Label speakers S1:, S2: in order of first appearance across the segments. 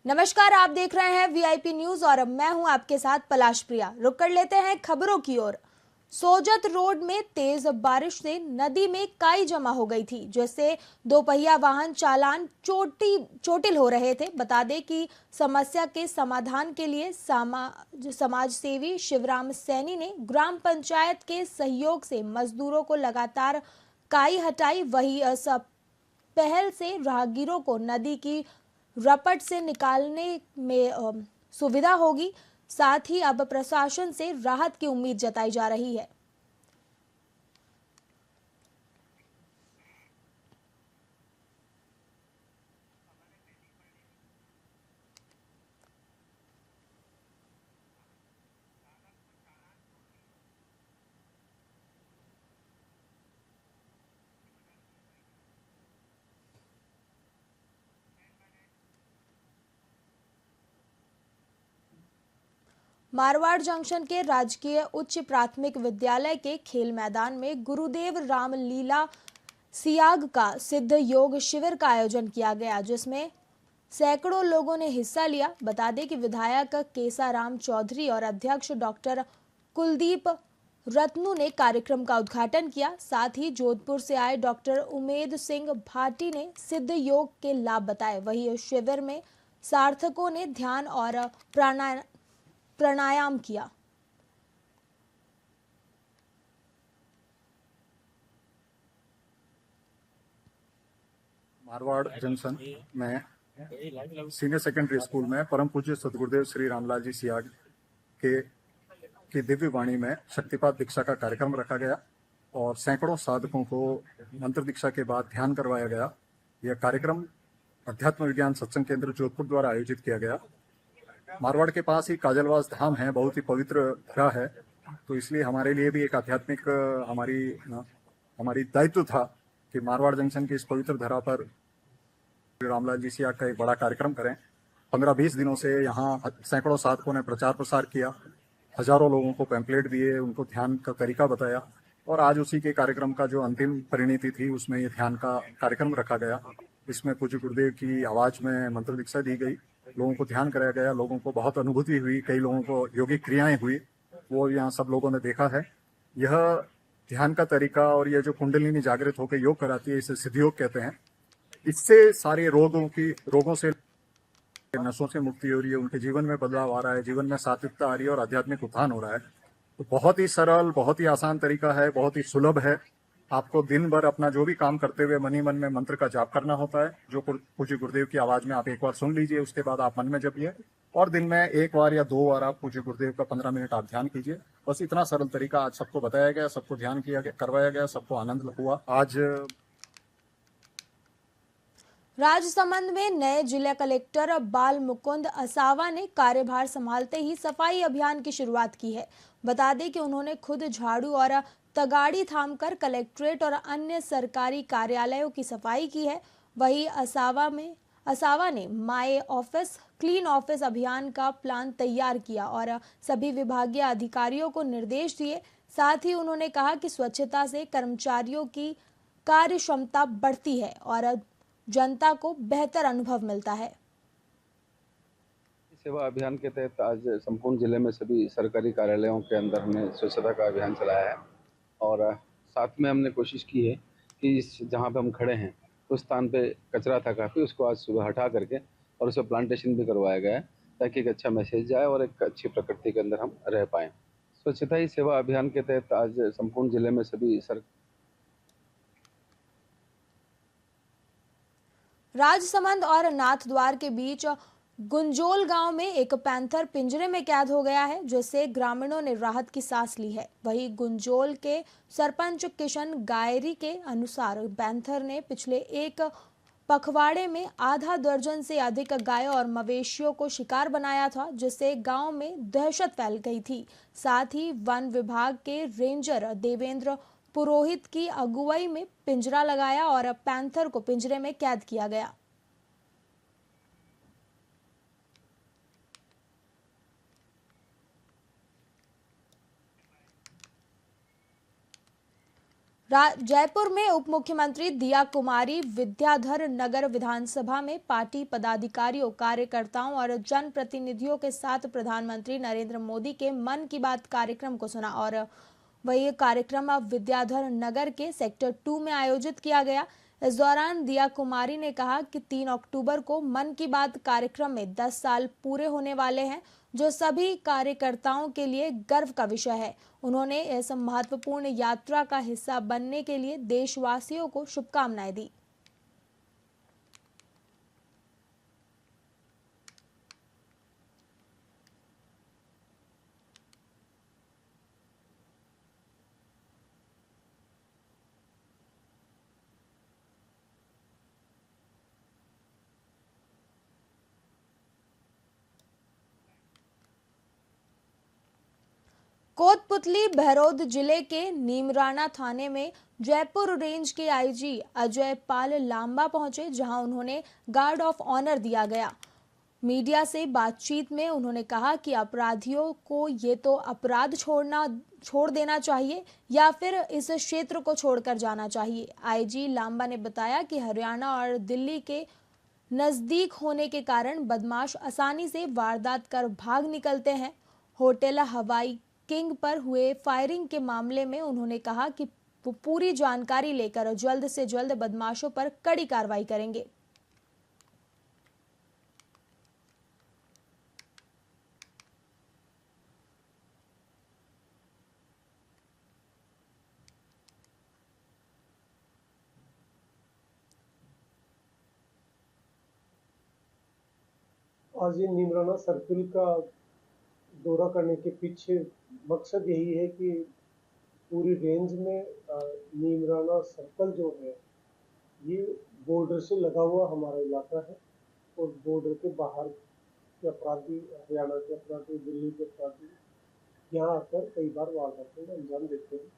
S1: नमस्कार, आप देख रहे हैं वीआईपी न्यूज और मैं हूं आपके साथ पलाश प्रिया। रुक कर लेते हैं खबरों की ओर। सोजत रोड में तेज बारिश से नदी में काई जमा हो गई थी, जिससे दोपहिया वाहन चालान चोटिल हो रहे थे। बता दें कि समस्या के समाधान के लिए समाज सेवी शिवराम सैनी ने ग्राम पंचायत के सहयोग से मजदूरों को लगातार काई हटाई। वही पहल से राहगीरों को नदी की रपट से निकालने में सुविधा होगी। साथ ही अब प्रशासन से राहत की उम्मीद जताई जा रही है। मारवाड़ जंक्शन के राजकीय उच्च प्राथमिक विद्यालय के खेल मैदान में गुरुदेव रामलीला सियाग का सिद्ध योग शिविर का आयोजन किया गया, जिसमें सैकड़ों लोगों ने हिस्सा लिया। बता दें कि विधायक केसाराम चौधरी और अध्यक्ष डॉक्टर कुलदीप रत्नू ने कार्यक्रम का उद्घाटन किया। साथ ही जोधपुर से आए डॉक्टर उमेद सिंह भाटी ने सिद्ध योग के लाभ बताए। वही शिविर में सार्थकों ने ध्यान और प्राणायाम किया।
S2: मारवाड़ जंक्शन में सीनियर सेकेंडरी स्कूल में परम पूज्य सदगुरुदेव श्री रामलाल जी सियाग के की दिव्य वाणी में शक्तिपात दीक्षा का कार्यक्रम रखा गया और सैकड़ों साधकों को मंत्र दीक्षा के बाद ध्यान करवाया गया। यह कार्यक्रम अध्यात्म विज्ञान सत्संग केंद्र जोधपुर द्वारा आयोजित किया गया। मारवाड़ के पास ही काजलवास धाम है, बहुत ही पवित्र धरा है, तो इसलिए हमारे लिए भी एक आध्यात्मिक हमारी दायित्व था कि मारवाड़ जंक्शन की इस पवित्र धरा पर रामलाल जी सियाग का एक बड़ा कार्यक्रम करें। 15-20 दिनों से यहाँ सैकड़ों साधकों ने प्रचार प्रसार किया, हजारों लोगों को पैम्पलेट दिए, उनको ध्यान का तरीका बताया और आज उसी के कार्यक्रम का जो अंतिम परिणति थी उसमें ये ध्यान का कार्यक्रम रखा गया। इसमें पूज्य गुरुदेव की आवाज में मंत्र दीक्षा दी गई, लोगों को ध्यान कराया गया, लोगों को बहुत अनुभूति हुई, कई लोगों को योगिक क्रियाएं हुई, वो यहाँ सब लोगों ने देखा है। यह ध्यान का तरीका और यह जो कुंडलिनी जागृत होकर योग कराती है, इसे सिद्ध योग कहते हैं। इससे सारे रोगों से, नशों से मुक्ति हो रही है, उनके जीवन में बदलाव आ रहा है, जीवन में सात्विकता आ रही है और आध्यात्मिक उत्थान हो रहा है। तो बहुत ही सरल, बहुत ही आसान तरीका है, बहुत ही सुलभ है। आपको दिन भर अपना जो भी काम करते हुए मन ही मन में मंत्र का जाप करना होता है, जो पूज्य गुरुदेव की आवाज में आप एक बार सुन लीजिए, उसके बाद आप मन में जपिए और दिन में एक बार या 2 बार आप पूज्य गुरुदेव का 15 मिनट आप ध्यान कीजिए। बस इतना सरल तरीका आज सबको बताया गया, सबको ध्यान किया गया, करवाया गया, सबको आनंद हुआ। आज
S1: राजसमंद में नए जिला कलेक्टर बाल मुकुंद असावा ने कार्यभार संभालते ही सफाई अभियान की शुरुआत की है। बता दें कि उन्होंने खुद झाड़ू और तगाड़ी थामकर कलेक्ट्रेट और अन्य सरकारी कार्यालयों की सफाई की है। वहीं असावा ने माई ऑफिस क्लीन ऑफिस अभियान का प्लान तैयार किया और सभी विभागीय अधिकारियों को निर्देश दिए। साथ ही उन्होंने कहा कि स्वच्छता से कर्मचारियों की कार्य क्षमता बढ़ती है और जनता को बेहतर अनुभव मिलता है।
S3: सेवा अभियान के तहत आज संपूर्ण जिले में सभी सरकारी कार्यालयों के अंदर हमने स्वच्छता का अभियान चलाया है और साथ में हमने कोशिश की है कि जहाँ पे हम खड़े हैं उस स्थान पे कचरा था काफ़ी, उसको आज सुबह हटा करके और उसे प्लांटेशन भी करवाया गया है ताकि एक अच्छा मैसेज जाए और एक अच्छी प्रकृति के अंदर हम रह पाएँ। स्वच्छता ही सेवा अभियान के तहत आज संपूर्ण जिले में सभी
S1: राजसमंद और नाथद्वार के बीच गुंजोल गांव में एक पैंथर पिंजरे में कैद हो गया है, जिससे ग्रामीणों ने राहत की सांस ली है। वहीं गुंजोल के सरपंच किशन गायरी के अनुसार पैंथर ने पिछले एक पखवाड़े में आधा दर्जन से अधिक गायों और मवेशियों को शिकार बनाया था, जिससे गांव में दहशत फैल गई थी। साथ ही वन विभाग के रेंजर देवेंद्र पुरोहित की अगुवाई में पिंजरा लगाया और पैंथर को पिंजरे में कैद किया गया। जयपुर में उप मुख्यमंत्री दिया कुमारी विद्याधर नगर विधानसभा में पार्टी पदाधिकारियों, कार्यकर्ताओं और जनप्रतिनिधियों के साथ प्रधानमंत्री नरेंद्र मोदी के मन की बात कार्यक्रम को सुना और वही कार्यक्रम अब विद्याधर नगर के सेक्टर 2 में आयोजित किया गया। इस दौरान दिया कुमारी ने कहा कि 3 अक्टूबर को मन की बात कार्यक्रम में 10 साल पूरे होने वाले हैं, जो सभी कार्यकर्ताओं के लिए गर्व का विषय है। उन्होंने इस महत्वपूर्ण यात्रा का हिस्सा बनने के लिए देशवासियों को शुभकामनाएं दी। कोतपुतली बहरौद जिले के नीमराना थाने में जयपुर रेंज के आईजी अजय पाल लांबा पहुंचे, जहां उन्होंने गार्ड ऑफ ऑनर दिया गया। मीडिया से बातचीत में उन्होंने कहा कि अपराधियों को ये तो अपराध छोड़ देना चाहिए या फिर इस क्षेत्र को छोड़कर जाना चाहिए। आईजी लांबा ने बताया कि हरियाणा और दिल्ली के नजदीक होने के कारण बदमाश आसानी से वारदात कर भाग निकलते हैं। होटल हवाई किंग पर हुए फायरिंग के मामले में उन्होंने कहा कि वो पूरी जानकारी लेकर जल्द से जल्द बदमाशों पर कड़ी कार्रवाई करेंगे।
S4: आज ये नीमराना सर्किल का दौरा करने के पीछे मकसद यही है कि पूरी रेंज में नीमराना सर्कल जो है ये बॉर्डर से लगा हुआ हमारा इलाका है और बॉर्डर के बाहर के अपराधी, हरियाणा के अपराधी, दिल्ली के अपराधी यहाँ आकर कई बार वारदातों को अंजाम देते हैं।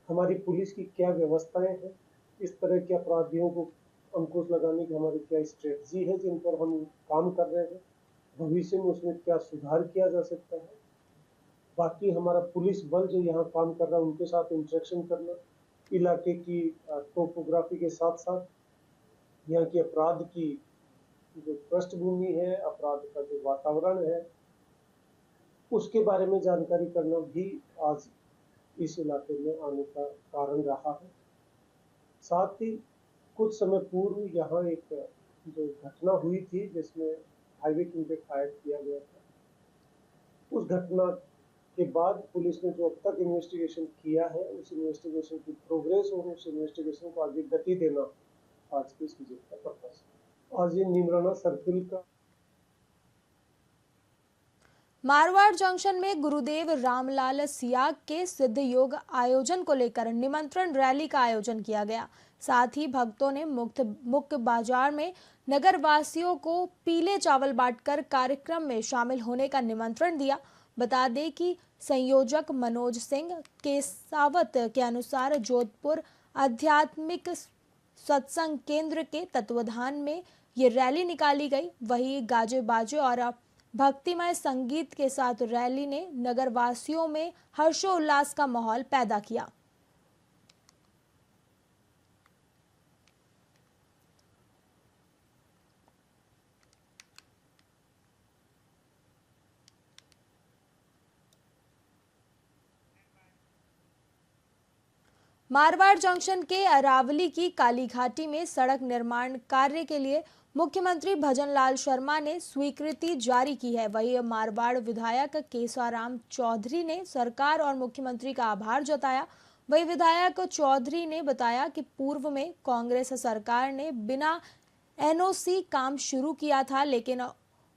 S4: हमारी पुलिस की क्या व्यवस्थाएं हैं, इस तरह के अपराधियों को अंकुश लगाने की हमारी क्या स्ट्रेटजी है जिन पर हम काम कर रहे हैं, भविष्य में उसमें क्या सुधार किया जा सकता है। बाकी हमारा पुलिस बल जो यहाँ काम कर रहा है उनके साथ इंटरेक्शन करना, इलाके की टोपोग्राफी के साथ साथ यहाँ की अपराध की जो पृष्ठभूमि है, अपराध का जो वातावरण है, उसके बारे में जानकारी करना भी आज इस इलाके में आने का कारण रहा है। साथ ही कुछ समय पूर्व यहाँ एक जो घटना हुई थी जिसमें हाईवे किंग पे फायर किया गया था, उस घटना के बाद पुलिस ने जो अब तक इन्वेस्टिगेशन किया है उस इन्वेस्टिगेशन की प्रोग्रेस और उस इन्वेस्टिगेशन को आगे गति देना आज की इस विजिट का पर्पस है। आज ये नीमराना सर्किल का
S1: मारवाड़ जंक्शन में गुरुदेव रामलाल सियाग के सिद्ध योग आयोजन को लेकर निमंत्रण रैली का आयोजन किया गया। साथ ही भक्तों ने मुख्य बाजार में नगर वासियों को पीले चावल बांटकर कार्यक्रम में शामिल होने का निमंत्रण दिया। बता दें कि संयोजक मनोज सिंह केसावत के अनुसार जोधपुर आध्यात्मिक सत्संग केंद्र के तत्वाधान में ये रैली निकाली गई। वहीं गाजे बाजे और भक्तिमय संगीत के साथ रैली ने नगर वासियों में हर्षोल्लास का माहौल पैदा किया। मारवाड़ जंक्शन के अरावली की काली घाटी में सड़क निर्माण कार्य के लिए मुख्यमंत्री भजनलाल शर्मा ने स्वीकृति जारी की है। वहीं मारवाड़ विधायक केशवराम चौधरी ने सरकार और मुख्यमंत्री का आभार जताया। वहीं विधायक चौधरी ने बताया कि पूर्व में कांग्रेस सरकार ने बिना एनओसी काम शुरू किया था, लेकिन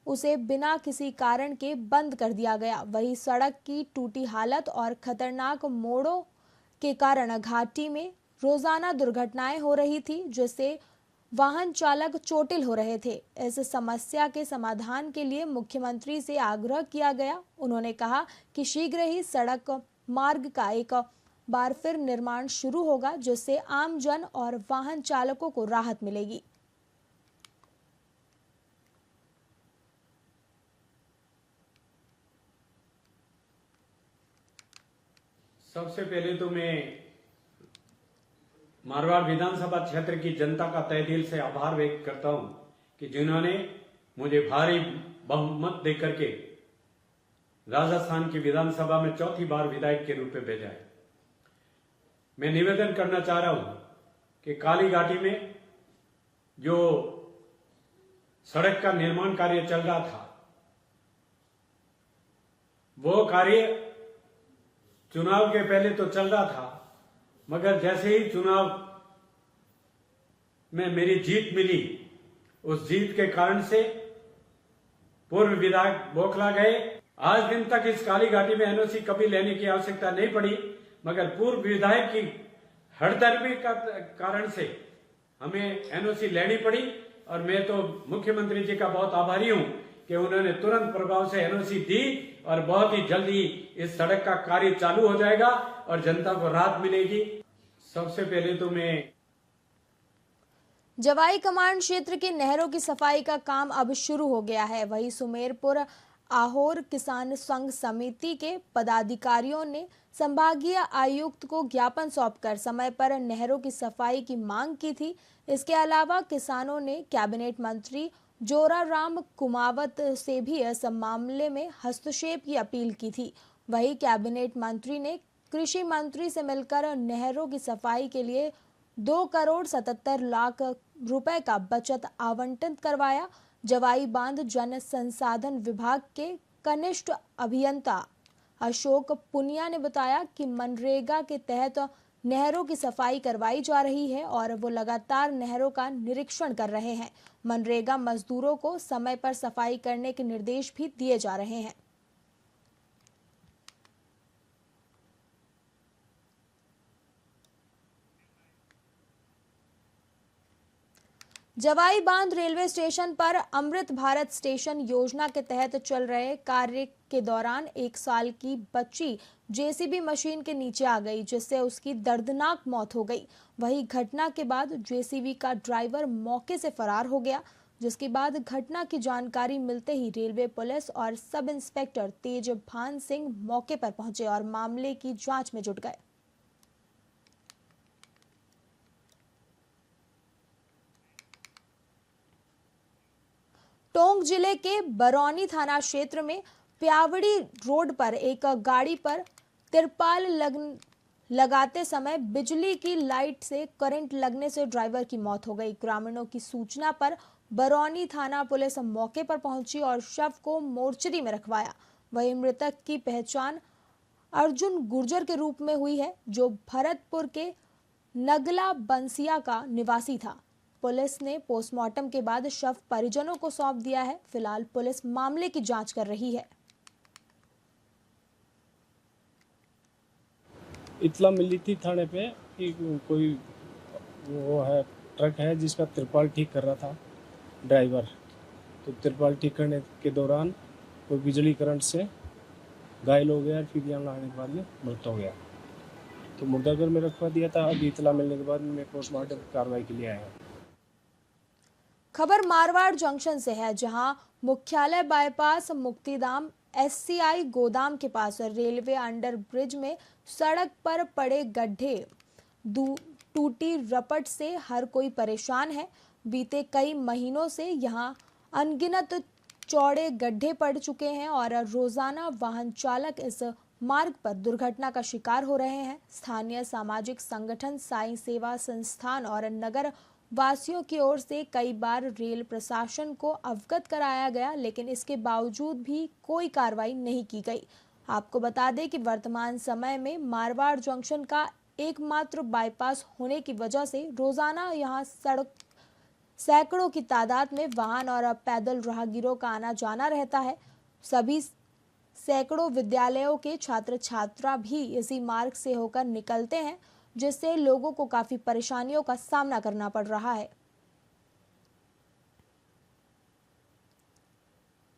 S1: उसे बिना किसी कारण के बंद कर दिया गया। वहीं सड़क की टूटी हालत और खतरनाक मोड़ों के कारण घाटी में रोजाना दुर्घटनाएं हो रही थी, जिससे वाहन चालक चोटिल हो रहे थे। इस समस्या के समाधान के लिए मुख्यमंत्री से आग्रह किया गया। उन्होंने कहा कि शीघ्र ही सड़क मार्ग का एक बार फिर निर्माण शुरू होगा, जिससे आम जन और वाहन चालकों को राहत मिलेगी।
S5: सबसे पहले तो मैं मारवाड़ विधानसभा क्षेत्र की जनता का तहे दिल से आभार व्यक्त करता हूं कि जिन्होंने मुझे भारी बहुमत देकर के राजस्थान की विधानसभा में चौथी बार विधायक के रूप में भेजा है। मैं निवेदन करना चाह रहा हूं कि काली घाटी में जो सड़क का निर्माण कार्य चल रहा था, वो कार्य चुनाव के पहले तो चल रहा था, मगर जैसे ही चुनाव में मेरी जीत मिली, उस जीत के कारण से पूर्व विधायक बौखला गए। आज दिन तक इस काली घाटी में एनओसी कभी लेने की आवश्यकता नहीं पड़ी, मगर पूर्व विधायक की हड़दर्मी का कारण से हमें एनओसी लेनी पड़ी। और मैं तो मुख्यमंत्री जी का बहुत आभारी हूं कि उन्होंने तुरंत प्रभाव से एनओसी दी और बहुत ही जल्दी इस सड़क का कार्य चालू हो जाएगा और जनता को राहत मिलेगी। सबसे पहले तो मैं
S1: जवाई कमांड क्षेत्र की नहरों की सफाई का काम अब शुरू हो गया है। वहीं सुमेरपुर आहोर किसान संघ समिति के पदाधिकारियों ने संभागीय आयुक्त को ज्ञापन सौंपकर समय पर नहरों की सफाई की मांग की थी। इसके अलावा किसानों ने कैबिनेट मंत्री जोराराम कुमावत से भी इस मामले में हस्तक्षेप की अपील की थी। वहीं कैबिनेट मंत्री ने कृषि मंत्री से मिलकर नहरों की सफाई के लिए 2,77,00,000 रुपए का बचत आवंटित करवाया। जवाई बांध जन संसाधन विभाग के कनिष्ठ अभियंता अशोक पुनिया ने बताया कि मनरेगा के तहत नहरों की सफाई करवाई जा रही है और वो लगातार नहरों का निरीक्षण कर रहे हैं। मनरेगा मजदूरों को समय पर सफाई करने के निर्देश भी दिए जा रहे हैं। जवाई बांध रेलवे स्टेशन पर अमृत भारत स्टेशन योजना के तहत चल रहे कार्य के दौरान 1 साल की बच्ची जेसीबी मशीन के नीचे आ गई, जिससे उसकी दर्दनाक मौत हो गई। वहीं घटना के बाद जेसीबी का ड्राइवर मौके से फरार हो गया, जिसके बाद घटना की जानकारी मिलते ही रेलवे पुलिस और सब इंस्पेक्टर तेजभान सिंह मौके पर पहुंचे और मामले की जांच में जुट गए। टोंक जिले के बरौनी थाना क्षेत्र में प्यावड़ी रोड पर एक गाड़ी पर तिरपाल लगाते समय बिजली की लाइट से करंट लगने से ड्राइवर की मौत हो गई। ग्रामीणों की सूचना पर बरौनी थाना पुलिस मौके पर पहुंची और शव को मोर्चरी में रखवाया। वहीं मृतक की पहचान अर्जुन गुर्जर के रूप में हुई है, जो भरतपुर के नगला बंसिया का निवासी था। पुलिस ने पोस्टमार्टम के बाद शव परिजनों को सौंप दिया है। फिलहाल पुलिस मामले की जांच कर रही है।
S6: इतला मिली थी थाने पे कि कोई वो है ट्रक है जिसका तिरपाल ठीक कर रहा था ड्राइवर, तो तिरपाल ठीक करने के दौरान कोई बिजली करंट से घायल हो गया, फिर यहाँ लाने के बाद में मृत हो गया, तो मुर्दाघर में रखवा दिया था। अभी इतला मिलने के बाद मैं पोस्टमार्टम कार्रवाई के लिए आया हूँ।
S1: खबर मारवाड़ जंक्शन से है, जहां मुख्यालय बाईपास मुक्तिधाम एससीआई गोदाम के पास रेलवे अंडर ब्रिज में सड़क पर पड़े गड्ढे टूटी रपट से हर कोई परेशान है। बीते कई महीनों से यहां अनगिनत चौड़े गड्ढे पड़ चुके हैं और रोजाना वाहन चालक इस मार्ग पर दुर्घटना का शिकार हो रहे हैं। स्थानीय सामाजिक संगठन, साई सेवा संस्थान और नगर वासियों की ओर से कई बार रेल प्रशासन को अवगत कराया गया, लेकिन इसके बावजूद भी कोई कार्रवाई नहीं की गई। आपको बता दें कि वर्तमान समय में मारवाड़ जंक्शन का एकमात्र बाईपास होने की वजह से रोजाना यहां सैकड़ों की तादाद में वाहन और पैदल राहगीरों का आना जाना रहता है। सभी सैकड़ों विद्यालयों के छात्र छात्रा भी इसी मार्ग से होकर निकलते हैं, जिससे लोगों को काफी परेशानियों का सामना करना पड़ रहा है।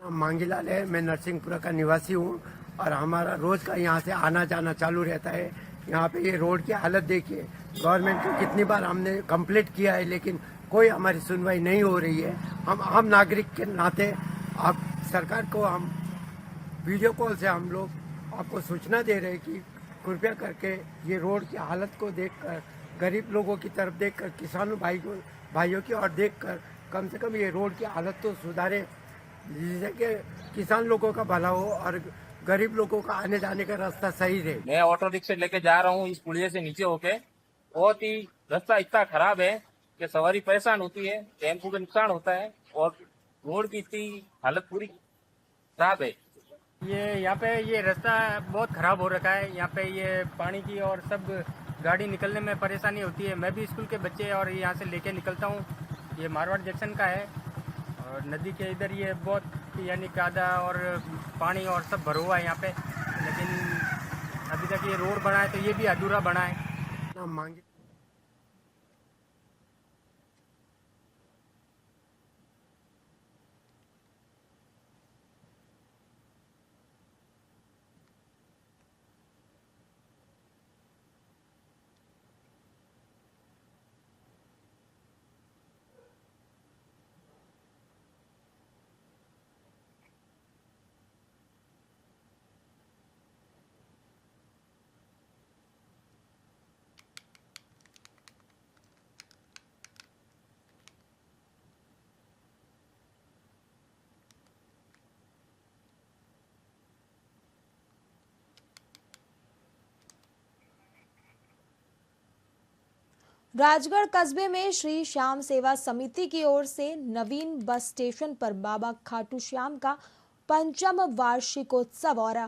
S7: मांगीलाल है, मैं नरसिंहपुरा का निवासी हूँ और हमारा रोज का यहाँ से आना जाना चालू रहता है। यहाँ पे ये रोड की हालत देखिए, गवर्नमेंट को कितनी बार हमने कंप्लीट किया है, लेकिन कोई हमारी सुनवाई नहीं हो रही है। हम आम नागरिक के नाते आप सरकार को हम वीडियो कॉल से हम लोग आपको सूचना दे रहे हैं कि कृपया करके ये रोड की हालत को देखकर गरीब लोगों की तरफ देखकर, किसानों भाइयों की और देखकर कम से कम ये रोड की हालत तो सुधारे, जिससे कि किसान लोगों का भला हो और गरीब लोगों का आने जाने का रास्ता सही रहे।
S8: मैं ऑटो रिक्शा लेके जा रहा हूँ इस पुलिया से नीचे होके। बहुत ही रास्ता इतना खराब है कि सवारी परेशान होती है, टेम्पो का नुकसान होता है और रोड की इतनी हालत पूरी खराब है।
S9: ये यहाँ पे ये रास्ता बहुत खराब हो रखा है। यहाँ पे ये पानी की और सब गाड़ी निकलने में परेशानी होती है। मैं भी स्कूल के बच्चे और यहाँ से लेके निकलता हूँ। ये मारवाड़ जंक्शन का है और नदी के इधर ये बहुत यानी कादा और पानी और सब भरा हुआ है यहाँ पे, लेकिन अभी तक ये रोड बना है तो ये भी अधूरा बना है।
S7: ना मांगे
S1: राजगढ़ कस्बे में श्री श्याम सेवा समिति की ओर से नवीन बस स्टेशन पर बाबा खाटू श्याम का 5वां वार्षिकोत्सव और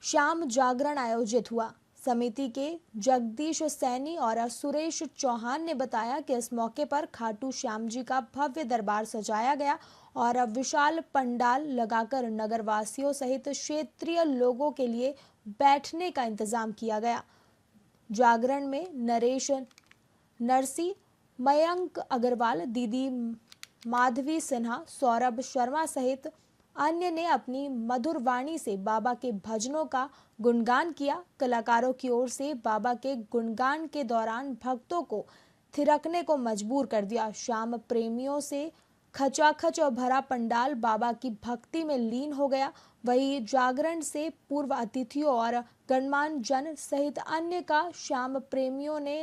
S1: श्याम जागरण आयोजित हुआ। समिति के जगदीश सैनी और सुरेश चौहान ने बताया कि इस मौके पर खाटू श्याम जी का भव्य दरबार सजाया गया और विशाल पंडाल लगाकर नगरवासियों सहित क्षेत्रीय लोगों के लिए बैठने का इंतजाम किया गया। जागरण में नरेश नरसी, मयंक अग्रवाल, दीदी माधवी सिन्हा, सौरभ शर्मा सहित अन्य ने अपनी मधुर वाणी से बाबा के भजनों का गुणगान किया। कलाकारों की ओर से बाबा के गुणगान के दौरान भक्तों को थिरकने को मजबूर कर दिया। श्याम प्रेमियों से खचाखच और भरा पंडाल बाबा की भक्ति में लीन हो गया। वहीं जागरण से पूर्व अतिथियों और गणमान्य जन सहित अन्य का श्याम प्रेमियों ने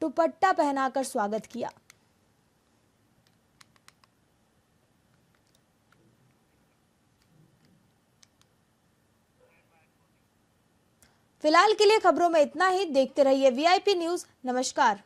S1: दुपट्टा पहनाकर स्वागत किया। फिलहाल के लिए खबरों में इतना ही। देखते रहिए वीआईपी न्यूज। नमस्कार।